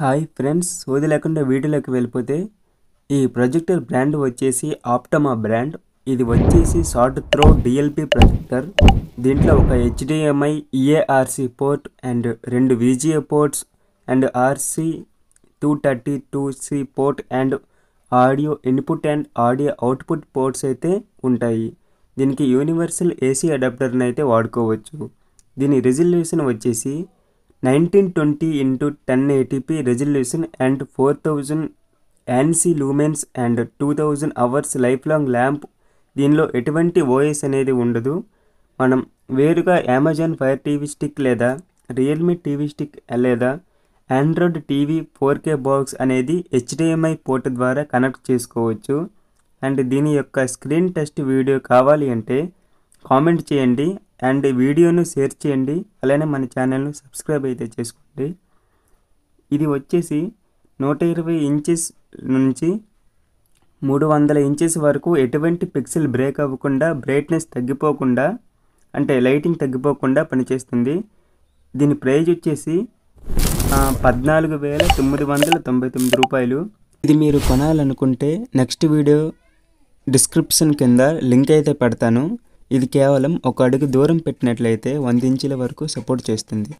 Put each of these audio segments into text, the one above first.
Hi friends, సోది లేకుండా వీడియోలోకి వెళ్ళిపోతే ఈ ప్రొజెక్టర్ బ్రాండ్ వచ్చేసి ఆప్టమా బ్రాండ్. ఇది వచ్చేసి షార్ట్ త్రో డిఎల్పి ప్రొజెక్టర్. దీంట్లో ఒక HDMI EARC port and 2 VGA ports and RC232C port and audio input and audio output ports అయితే ఉంటాయి. దీనికి యూనివర్సల్ ఏసీ అడాప్టర్ని అయితే వాడుకోవచ్చు. దీని రెజల్యూషన్ వచ్చేసి 1920x1080p resolution and 4000 ANSI lumens and 2000 hours life long lamp. దీనిలో ఎటువంటి ఓఎస్ అనేది ఉండదు. మనం వేరుగా అమెజాన్ ఫైర్ టీవీ స్టిక్ లేదా రియల్మీ టీవీ స్టిక్ లేదా ఆండ్రాయిడ్ టీవీ 4K బాక్స్ అనేది HDMI పోర్ట్ ద్వారా కనెక్ట్ చేసుకోవచ్చు. అండ్ దీని యొక్క స్క్రీన్ టెస్ట్ వీడియో కావాలి అంటే కామెంట్ చేయండి అండ్ వీడియోను షేర్ చేయండి. అలానే మన ఛానల్ను సబ్స్క్రైబ్ అయితే చేసుకోండి. ఇది వచ్చేసి 120 ఇంచెస్ నుంచి 300 ఇంచెస్ వరకు ఎటువంటి పిక్సెల్ బ్రేక్ అవ్వకుండా, బ్రైట్నెస్ తగ్గిపోకుండా, అంటే లైటింగ్ తగ్గిపోకుండా పనిచేస్తుంది. దీని ప్రైస్ వచ్చేసి 14,999 రూపాయలు. ఇది మీరు కొనాలనుకుంటే నెక్స్ట్ వీడియో డిస్క్రిప్షన్ కింద లింక్ అయితే పెడతాను. ఇది కేవలం ఒక అడుగు దూరం పెట్టినట్లయితే 100 ఇంచుల వరకు సపోర్ట్ చేస్తుంది.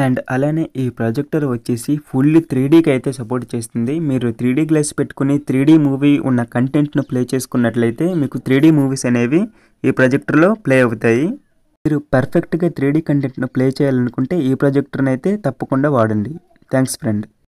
అండ్ అలానే ఈ ప్రొజెక్టర్ వచ్చేసి ఫుల్లీ 3Dకి అయితే సపోర్ట్ చేస్తుంది. మీరు 3D గ్లాస్ పెట్టుకుని 3D మూవీ ఉన్న కంటెంట్ను ప్లే చేసుకున్నట్లయితే మీకు 3D మూవీస్ అనేవి ఈ ప్రొజెక్టర్లో ప్లే అవుతాయి. మీరు పర్ఫెక్ట్గా 3D కంటెంట్ను ప్లే చేయాలనుకుంటే ఈ ప్రొజెక్టర్ని అయితే తప్పకుండా వాడండి. Thanks friend.